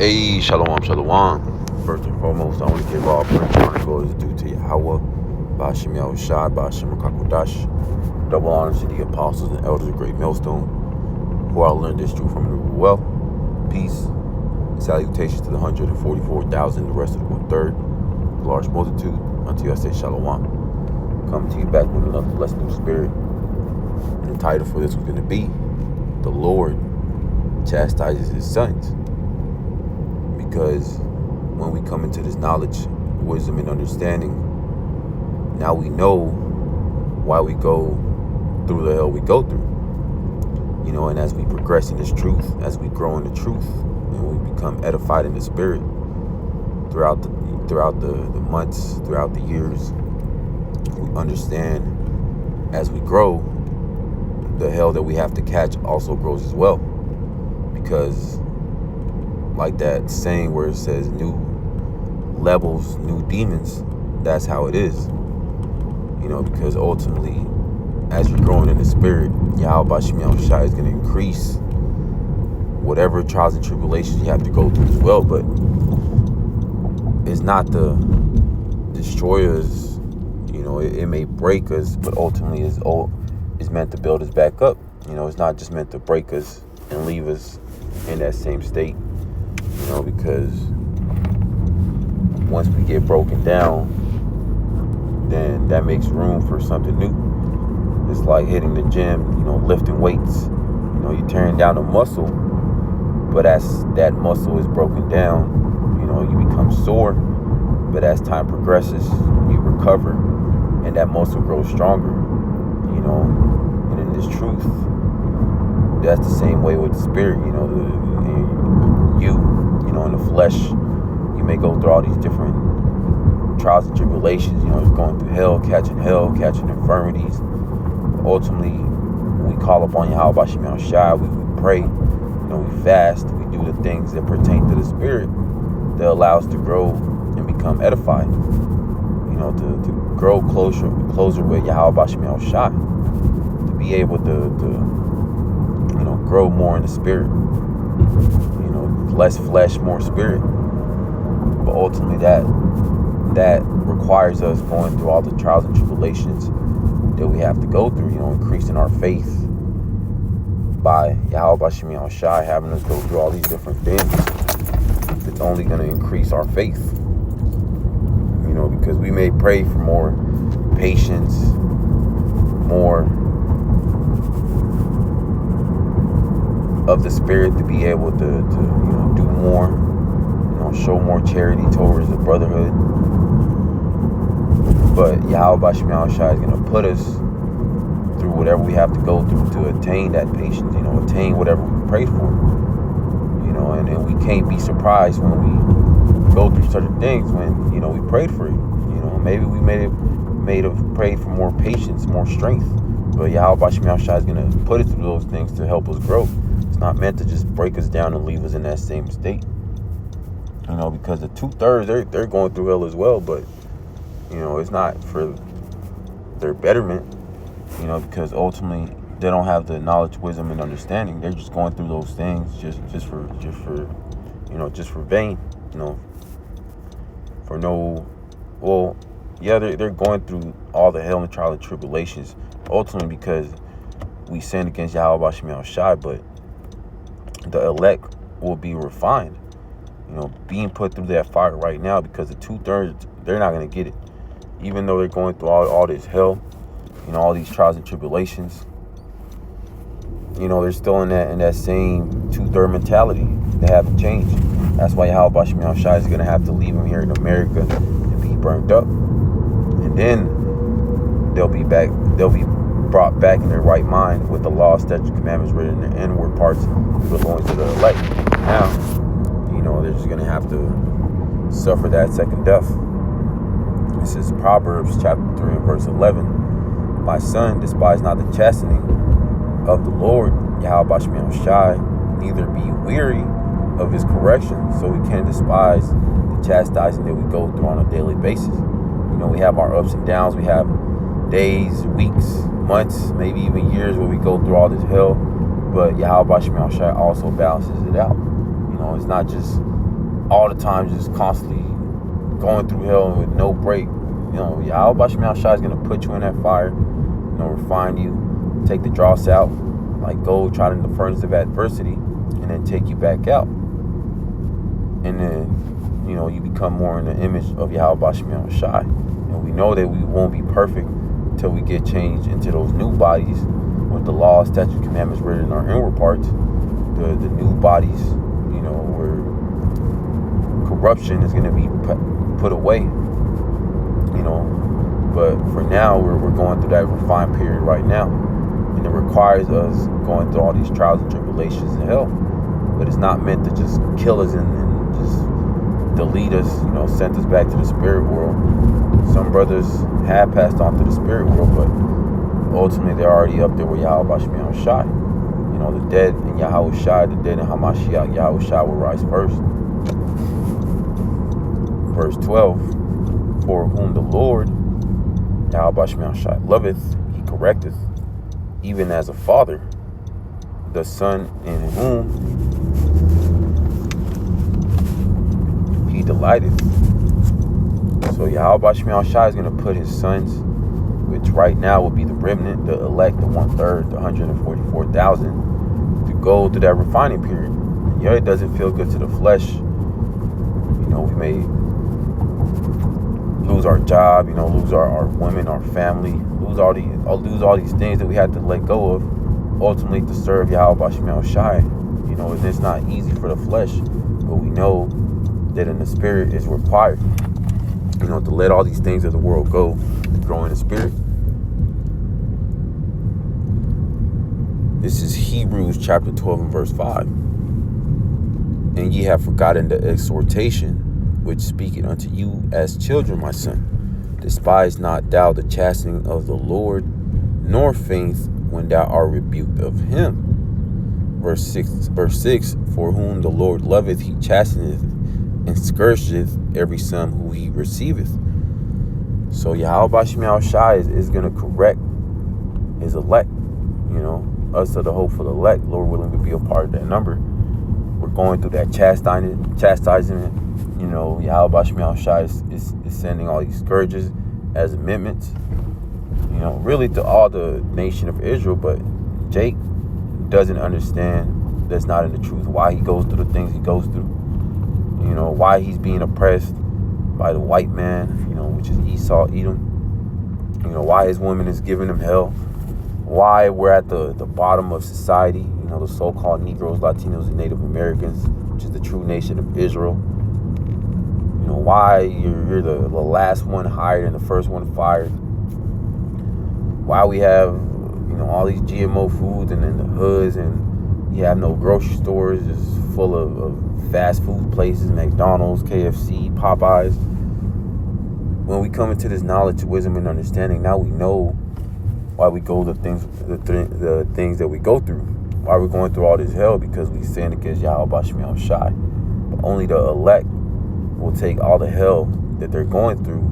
Hey, shalom, shalom. First and foremost, I want to give all praise and honor glory is due to Yahweh, Ba'ashem Yahushai, Ba'ashem Rakakodash. Double honors to the apostles and elders of Great Millstone, who I learned this truth from the wealth, peace, and salutations to the 144,000, the rest of the 1/3, the large multitude, until I say shalom. Coming to you back with another blessed new spirit. And the title for this was going to be, The Lord Chastises His Sons. Because when we come into this knowledge, wisdom, and understanding, now we know why we go through the hell we go through. And as we progress in this truth, as we grow in the truth, and we become edified in the spirit throughout the months, throughout the years, we understand as we grow, the hell that we have to catch also grows as well. Because like that saying where it says new levels, new demons, that's how it is. Because ultimately, as you're growing in the spirit, Yahweh Ba'ashem Yahushai is going to increase whatever trials and tribulations you have to go through as well. But it's not to destroy us. It may break us, but ultimately it's meant to build us back up. It's not just meant to break us and leave us in that same state. Because once we get broken down, then that makes room for something new. It's like hitting the gym, lifting weights. You're tearing down a muscle, but as that muscle is broken down, you become sore. But as time progresses, you recover, and that muscle grows stronger. And in this truth, that's the same way with the spirit. In the flesh, you may go through all these different trials and tribulations, going through hell, catching infirmities. Ultimately, we call upon Yahweh Ba'ashem Yahushai, we pray, we fast, we do the things that pertain to the spirit that allow us to grow and become edified, to grow closer with Yahweh Ba'ashem Yahushai, to be able to grow more in the spirit. Less flesh, more spirit. But ultimately that requires us going through all the trials and tribulations that we have to go through, increasing our faith by Yahweh Ba'ashem Yahushai, having us go through all these different things. It's only going to increase our faith. Because we may pray for more patience, more of the spirit to be able to do more, show more charity towards the brotherhood. But Yahweh Ba'ashem Yahushai is going to put us through whatever we have to go through to attain that patience, attain whatever we prayed for. And we can't be surprised when we go through certain things when, we prayed for it. Maybe we may have prayed for more patience, more strength. But Yahweh Ba'ashem Yahushai is going to put us through those things to help us grow. It's not meant to just break us down and leave us in that same state. Because the 2/3, they're going through hell as well, but it's not for their betterment, because ultimately they don't have the knowledge, wisdom, and understanding. They're just going through those things just for vain, for no, well, yeah, they're going through all the hell and trial and tribulations, ultimately because we sinned against Yahweh Ba'ashem Yahushai, but the elect will be refined, being put through that fire right now, because the 2/3, they're not going to get it. Even though they're going through all this hell, all these trials and tribulations, they're still in that same 2/3 mentality. They haven't changed. That's why Yahweh Ba'ashem Yahushai is going to have to leave them here in America and be burned up. And then they'll be brought back in their right mind with the law, statutes, commandments written in their inward parts belonging to the elect. Now, they're just going to have to suffer that second death. This is Proverbs chapter 3 and verse 11. My son, despise not the chastening of the Lord, Yahweh Ba'ashem Yahushai, neither be weary of his correction, so we can't despise the chastising that we go through on a daily basis. We have our ups and downs. We have days, weeks, months, maybe even years where we go through all this hell. But Yahweh Ba'ashem Yahushai also balances it out. It's not just all the time, just constantly going through hell with no break. Yahweh Shai is going to put you in that fire, refine you, take the dross out, like gold tried in the furnace of adversity, and then take you back out. And then, you become more in the image of Yahweh Shai. And we know that we won't be perfect until we get changed into those new bodies with the laws, statutes, commandments written in our inward parts. The new bodies, where corruption is going to be put away, But for now, we're going through that refined period right now. And it requires us going through all these trials and tribulations in hell. But it's not meant to just kill us and just delete us, send us back to the spirit world. Some brothers have passed on to the spirit world, but ultimately they're already up there with Yahweh Shai. The dead in Yahweh Shai, the dead in Hamashiach, Yahweh Shai will rise first. Verse 12, for whom the Lord, Yahweh Shai, loveth, he correcteth, even as a father, the son in whom he delighteth. So Yahweh Shai is going to put his sons, which right now will be the remnant, the elect, the 1/3, the 144,000, to go through that refining period. Yeah, it doesn't feel good to the flesh. We may lose our job, lose our women, our family, lose all these things that we had to let go of, ultimately to serve Yahweh Shai. And it's not easy for the flesh, but we know that in the spirit is required. To let all these things of the world go, to grow in the spirit. This is Hebrews chapter 12 and verse 5. And ye have forgotten the exhortation which speaketh unto you as children, my son. Despise not thou the chastening of the Lord, nor faint when thou art rebuked of him. Verse 6, for whom the Lord loveth, he chasteneth, and scourgeth every son who he receiveth. So Yahweh Shai is going to correct his elect. Us are the hope for the elect. Lord willing to be a part of that number. We're going through that chastisement. Yahweh Shai is sending all these scourges as amendments. Really to all the nation of Israel. But Jake doesn't understand, that's not in the truth, why he goes through the things he goes through. Why he's being oppressed by the white man, which is Esau, Edom. Why his woman is giving him hell. Why we're at the bottom of society, the so-called Negroes, Latinos, and Native Americans, which is the true nation of Israel. Why you're the last one hired and the first one fired. Why we have, all these GMO foods and in the hoods, and you have no grocery stores, just full of fast food places, McDonald's, KFC, Popeyes. When we come into this knowledge, wisdom, and understanding, now we know why we go the things that we go through. Why we're going through all this hell, because we sin against Yahweh Shai. But only the elect will take all the hell that they're going through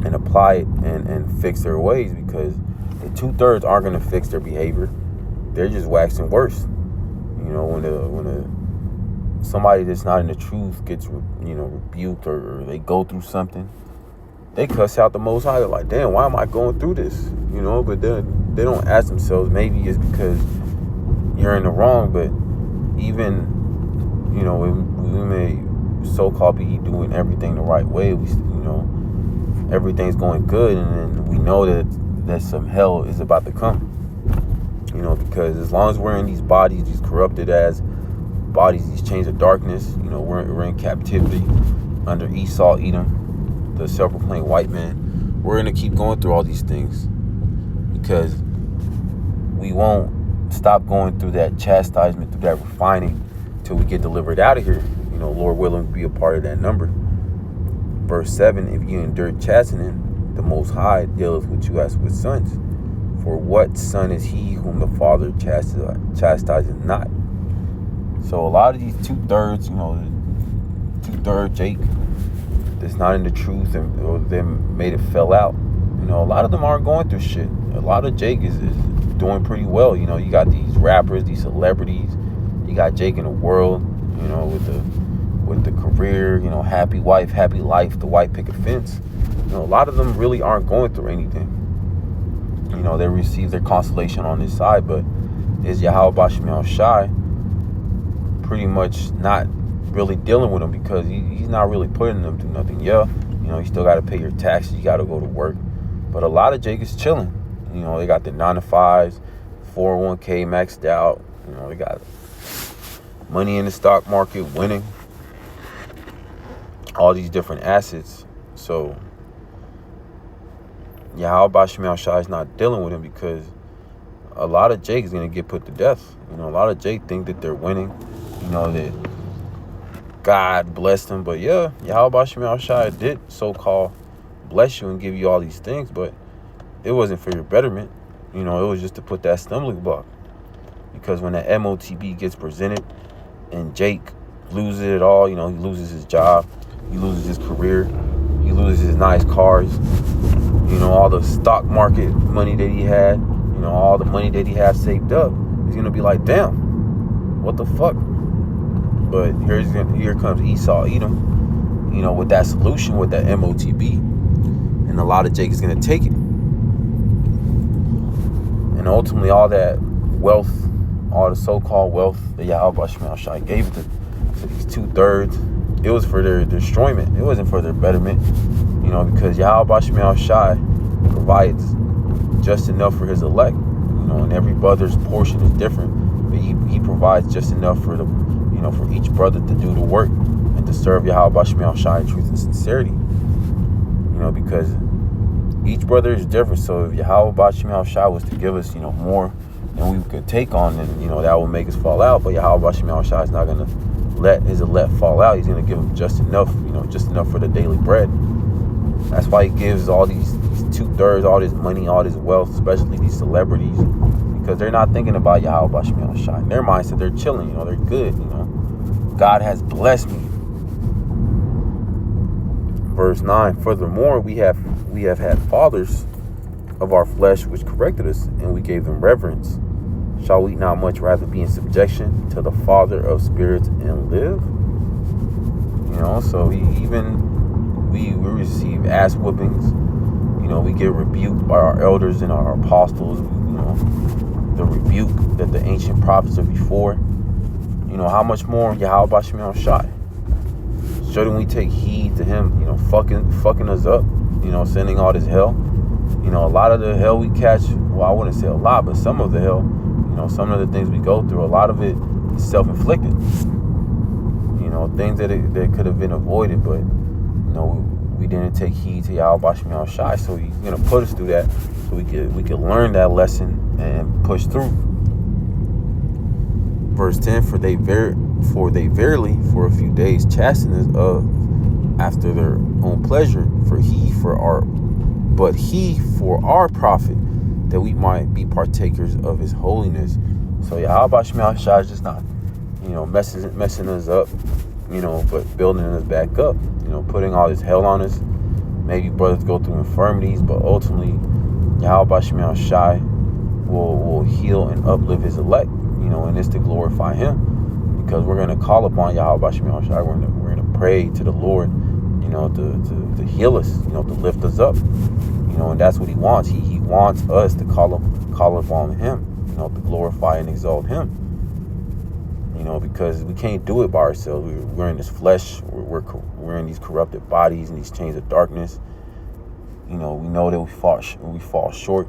and apply it and fix their ways, because the 2/3 aren't going to fix their behavior. They're just waxing worse. When somebody that's not in the truth gets rebuked or they go through something, they cuss out the Most High. They're like, damn, why am I going through this? But then they don't ask themselves, maybe it's because you're in the wrong. But even, we may so-called be doing everything the right way. Everything's going good, and then we know that some hell is about to come. Because as long as we're in these bodies, these corrupted as bodies, these chains of darkness, we're in captivity under Esau, Edom, the self-proclaimed white man. We're going to keep going through all these things, because we won't stop going through that chastisement, through that refining, till we get delivered out of here. Lord willing to be a part of that number. Verse 7, if you endure chastening, the Most High dealeth with you as with sons. For what son is he whom the Father chastises not? So a lot of these 2/3, 2/3 Jake, that's not in the truth, or them made it fell out. A lot of them aren't going through shit. A lot of Jake is doing pretty well. You got these rappers, these celebrities. You got Jake in the world, with with the career, happy wife, happy life, the white picket fence. A lot of them really aren't going through anything. They receive their consolation on this side, but is Yahweh Bashim Yahweh Shai pretty much not really dealing with them because he's not really putting them through nothing. Yeah, you still got to pay your taxes, you got to go to work, but a lot of Jake is chilling. They got their 9-to-5s, 401k maxed out. They got money in the stock market, winning, all these different assets. So Yahweh Bashim Yahweh Shai is not dealing with him because a lot of Jake is going to get put to death. A lot of Jake think that they're winning, that God blessed them. But yeah, Yahweh Bashim Yahweh Shai did so-called bless you and give you all these things, but it wasn't for your betterment. It was just to put that stumbling block. Because when that MOTB gets presented and Jake loses it all, he loses his job, he loses his career, he loses his nice cars, all the stock market money that he had, all the money that he had saved up, he's going to be like, damn, what the fuck? But here comes Esau Edom, with that solution, with that MOTB. And a lot of Jake is going to take it. And ultimately, all that wealth, all the so-called wealth that Yahweh Bashim Yahweh Shai gave to these 2/3, it was for their destroyment. It wasn't for their betterment, because Yahweh Bashim Yahweh Shai provides just enough for his elect, and every brother's portion is different, but he provides just enough for for each brother to do the work and to serve Yahweh Bashim Yahweh Shai in truth and sincerity, because each brother is different. So if Yahweh Bashim Yahweh Shai was to give us, more than we could take on, then, that would make us fall out. But Yahweh Bashim Yahweh Shai is not going to let his elect fall out. He's going to give them just enough, just enough for the daily bread. That's why he gives all these 2/3, all this money, all this wealth, especially these celebrities, because they're not thinking about Yahweh Bashim Yahweh Shai. In their mindset, they're chilling, they're good, God has blessed me. Verse 9, furthermore, we have had fathers of our flesh which corrected us, and we gave them reverence. Shall we not much rather be in subjection to the Father of spirits and live? So we receive ass whoopings. We get rebuked by our elders and our apostles. The rebuke that the ancient prophets of before. How much more Yahweh Bashim Yahweh Shai? Shouldn't we take heed to him, fucking us up, sending all this hell? A lot of the hell we catch, well, I wouldn't say a lot, but some of the hell, some of the things we go through, a lot of it is self-inflicted. Things that could have been avoided, but, we didn't take heed to Yahweh Bashim Yahweh Shai, so he's going to put us through that so we could learn that lesson and push through. Verse 10, for they verily for a few days chasten us after their own pleasure, but he for our profit, that we might be partakers of his holiness. So Yahweh Bashim Yahweh Shai is just not, messing us up, but building us back up, putting all this hell on us. Maybe brothers go through infirmities, but ultimately Yahweh Bashim Yahweh Shai will heal and uplift his elect, and it's to glorify him, because we're going to call upon Yahweh Bashim Yahweh Shai. We're going to pray to the Lord, to heal us, to lift us up, and that's what he wants. He wants us to call upon him, to glorify and exalt him, because we can't do it by ourselves. We're in this flesh. We're in these corrupted bodies and these chains of darkness. We know that we fall short.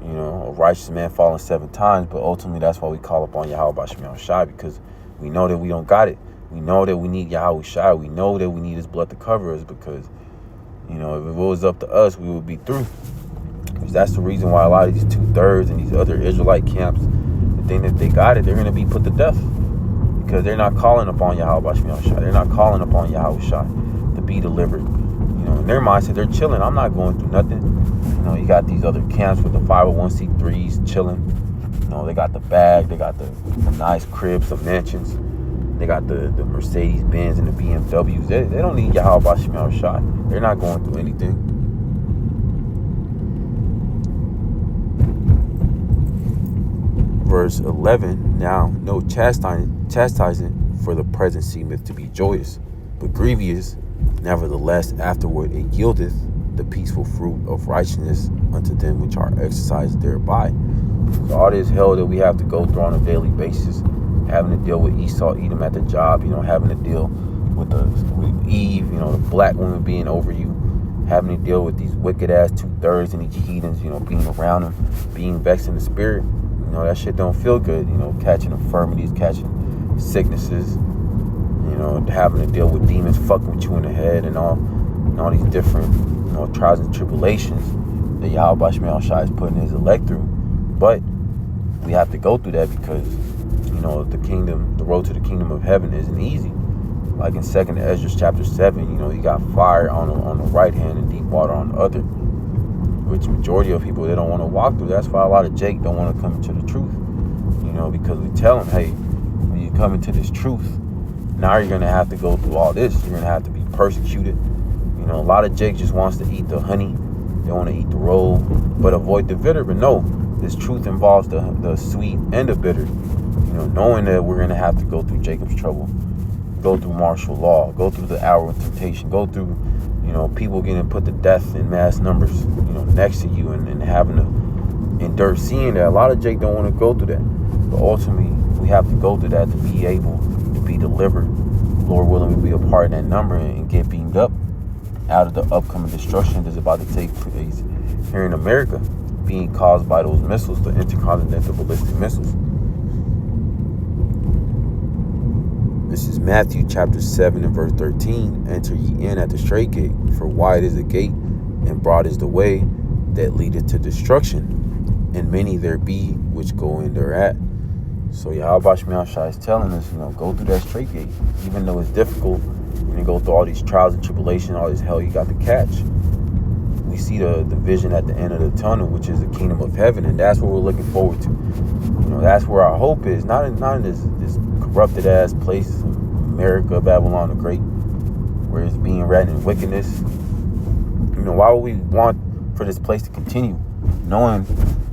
A righteous man falling 7 times, but ultimately that's why we call upon Yahweh Bashim Yahweh Shai, because we know that we don't got it. We know that we need Yahweh Shai. We know that we need his blood to cover us, because, if it was up to us, we would be through. Because that's the reason why a lot of these 2/3 and these other Israelite camps, the thing that they got it, they're going to be put to death, because they're not calling upon Yahweh Bashim Yahweh Shai. They're not calling upon Yahweh Shai to be delivered. In their mindset, they're chilling. I'm not going through nothing. You got these other camps with the 501c3s chilling. They got the bag, they got the nice cribs, the mansions, they got the Mercedes Benz and the BMWs. They don't need Yahweh Bashim Yahweh Shai. They're not going through anything. Verse 11. Now, no chastising for the present seemeth to be joyous, but grievous. Nevertheless, afterward it yieldeth the peaceful fruit of righteousness unto them which are exercised thereby. So all this hell that we have to go through on a daily basis, having to deal with Esau, Edom at the job, having to deal with Eve, the black woman being over you, having to deal with these wicked ass 2/3 and these heathens, being around them, being vexed in the spirit, that shit don't feel good, catching infirmities, catching sicknesses, having to deal with demons fucking with you in the head and all these different, trials and tribulations that Yahweh Shemel Shai is putting his elect through. But we have to go through that because, the road to the kingdom of heaven isn't easy. Like in 2nd Ezra chapter 7, you got fire on the right hand and deep water on the other, which majority of people, they don't want to walk through. That's why a lot of Jake don't want to come into the truth, because we tell them, hey, when you come into this truth, now you're going to have to go through all this. You're going to have to be persecuted. A lot of Jake just wants to eat the honey. They want to eat the roll, but avoid the bitter. But no, this truth involves the sweet and the bitter. Knowing that we're going to have to go through Jacob's trouble, go through martial law, go through the hour of temptation, go through, people getting put to death in mass numbers, next to you and having to endure seeing that. A lot of Jake don't want to go through that. But ultimately, we have to go through that to be able to be delivered. Lord willing, we be a part of that number and get beamed up out of the upcoming destruction that's about to take place here in America, being caused by those missiles, the intercontinental ballistic missiles. This is Matthew chapter 7 and verse 13. Enter ye in at the strait gate, for wide is the gate, and broad is the way that leadeth to destruction, and many there be which go in thereat. So Yahweh Shemel Shai is telling us, go through that strait gate, even though it's difficult. And go through all these trials and tribulations, all this hell you got to catch. We see the vision at the end of the tunnel, which is the kingdom of heaven, and that's what we're looking forward to. That's where our hope is, not in this corrupted ass place, America, Babylon the Great, where it's being ran in wickedness. Why would we want for this place to continue, knowing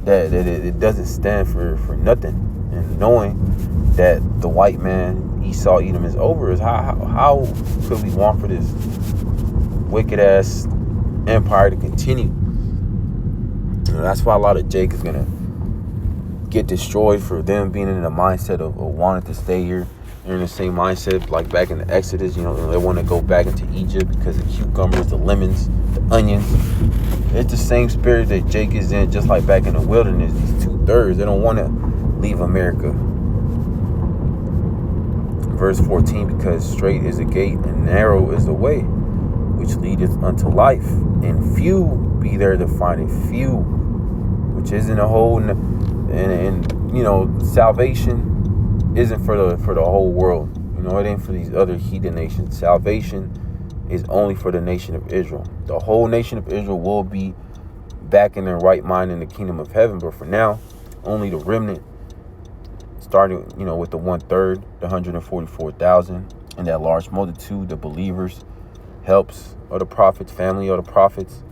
that it doesn't stand for nothing, and knowing that the white man, Esau, Edom is over? Is how could we want for this wicked ass empire to continue? That's why a lot of Jake is gonna get destroyed, for them being in the mindset of wanting to stay here. They're in the same mindset like back in the Exodus. They want to go back into Egypt because the cucumbers, the lemons, the onions. It's the same spirit that Jake is in, just like back in the wilderness. These 2/3, they don't want to leave America. Verse 14, because straight is the gate and narrow is the way which leadeth unto life, and few be there to find it. Few, which isn't a whole, and salvation isn't for the whole world. It ain't for these other heathen nations. Salvation is only for the nation of Israel. The whole nation of Israel will be back in their right mind in the kingdom of heaven, but for now, only the remnant, starting, with the 1/3, the 144,000, and that large multitude, the believers, helps of the prophets, family of the prophets,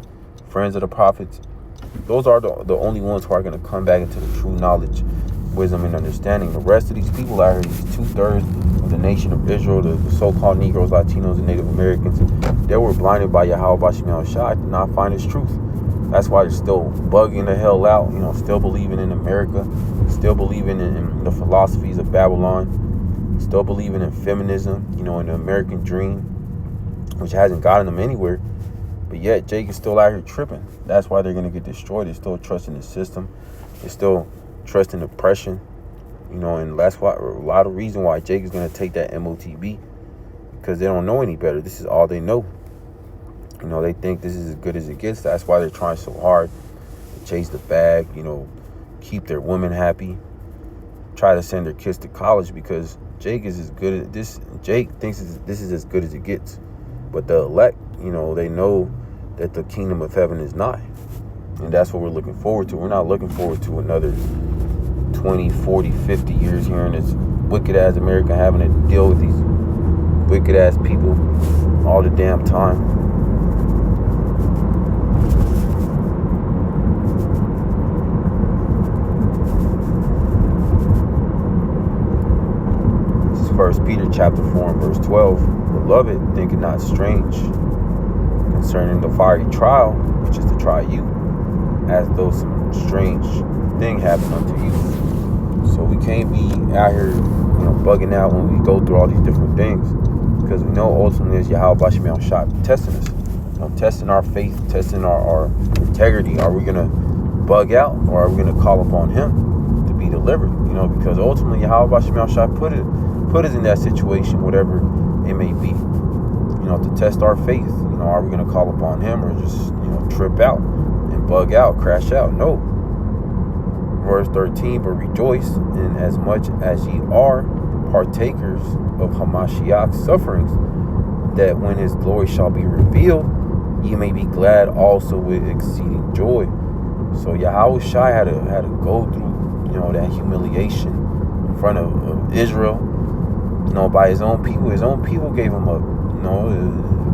friends of the prophets. Those are the only ones who are going to come back into the true knowledge, wisdom, and understanding. The rest of these people out here, these 2/3 of the nation of Israel, the so-called Negroes, Latinos, and Native Americans, they were blinded by Yahweh Shemel Shai to not find his truth. That's why they're still bugging the hell out, still believing in America, still believing in the philosophies of Babylon, still believing in feminism, in the American dream, which hasn't gotten them anywhere. But yet, Jake is still out here tripping. That's why they're going to get destroyed. They're still trusting the system. They're still trusting oppression, and that's why a lot of reason why Jake is going to take that MOTB, because they don't know any better. This is all they know. They think this is as good as it gets. That's why they're trying so hard to chase the bag, keep their women happy, try to send their kids to college, because Jake is as good as this. Jake thinks this is as good as it gets. But the elect, they know that the kingdom of heaven is nigh. And that's what we're looking forward to. We're not looking forward to another 20, 40, 50 years here in this wicked-ass America, having to deal with these wicked-ass people all the damn time. 1 Peter chapter 4 and verse 12. Beloved, think it not strange concerning the fiery trial, which is to try you, as though some strange thing happened unto you. So we can't be out here, bugging out when we go through all these different things, because we know ultimately is Yahweh Bashim Shai testing us, testing our faith, testing our integrity. Are we gonna bug out, or are we gonna call upon Him to be delivered? Because ultimately Yahweh Bashim Shai put us in that situation, whatever it may be, to test our faith. Are we gonna call upon Him, or just trip out and bug out, crash out? No. Verse 13, but rejoice in as much as ye are partakers of Hamashiach's sufferings, that when His glory shall be revealed, ye may be glad also with exceeding joy. So Yahweh Shai had to go through, that humiliation in front of Israel, by His own people. His own people gave Him up.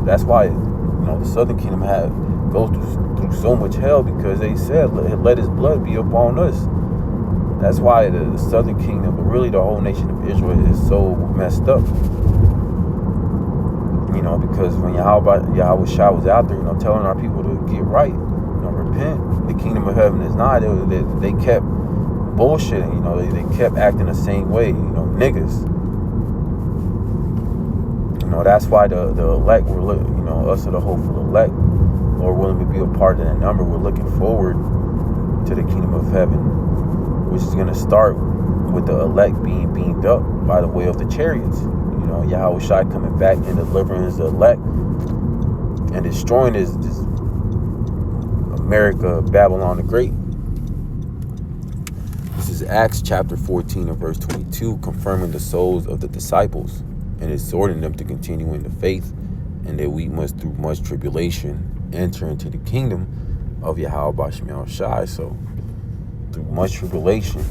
That's why, the Southern Kingdom had go through so much hell, because they said, let His blood be upon us. That's why the Southern Kingdom, but really the whole nation of Israel, is so messed up. Because when Yahweh Shai was out there, telling our people to get right, repent, the kingdom of heaven is nigh. They kept bullshitting, they kept acting the same way, niggas. That's why the elect were looking, us are the hopeful elect, Lord willing to be a part of that number. We're looking forward to the kingdom of heaven, which is going to start with the elect being beamed up by the way of the chariots. Yahweh Shai coming back and delivering His elect and destroying this America, Babylon the Great. This is Acts chapter 14 and verse 22, confirming the souls of the disciples and exhorting them to continue in the faith, and that we must, through much tribulation, enter into the kingdom of Yahweh Bashim Shai. So, through much tribulation,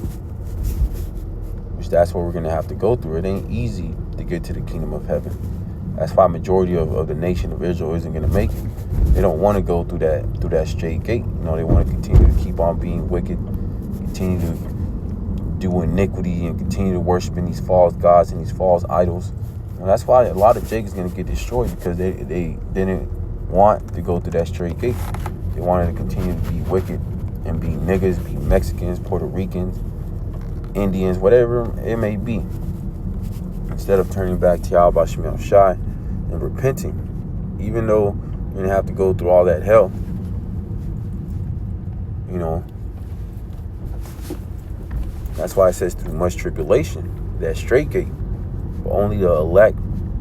which that's what we're going to have to go through. It ain't easy to get to the kingdom of heaven. That's why majority of the nation of Israel isn't going to make it. They don't want to go through that straight gate. They want to continue to keep on being wicked, continue to do iniquity, and continue to worshiping these false gods and these false idols. And that's why a lot of Jake is going to get destroyed, because they didn't want to go through that straight gate. They wanted to continue to be wicked and be niggas, be Mexicans, Puerto Ricans, Indians, whatever it may be, instead of turning back to Yahweh Bashim Shai and repenting. Even though you're going to have to go through all that hell, that's why it says through much tribulation, that straight gate. But only the elect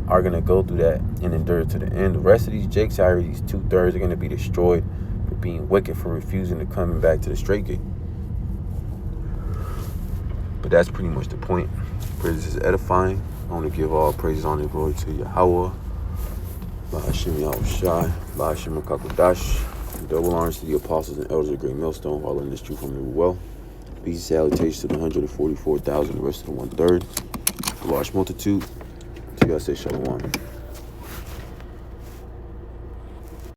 are going to go through that and endure to the end. The rest of these Jakes out here, these 2/3, are going to be destroyed for being wicked, for refusing to come back to the straight gate. But that's pretty much the point. Praises is edifying. I want to give all praises, honor, and glory to Yahweh, Ba'ashim Yahweh Shai, Ba'ashim Kakodash. Double honors to the apostles and elders of Great Millstone, all in this truth from the well. Peace and salutations to the 144,000, the rest of the 1/3. The large multitude. To God say shalom.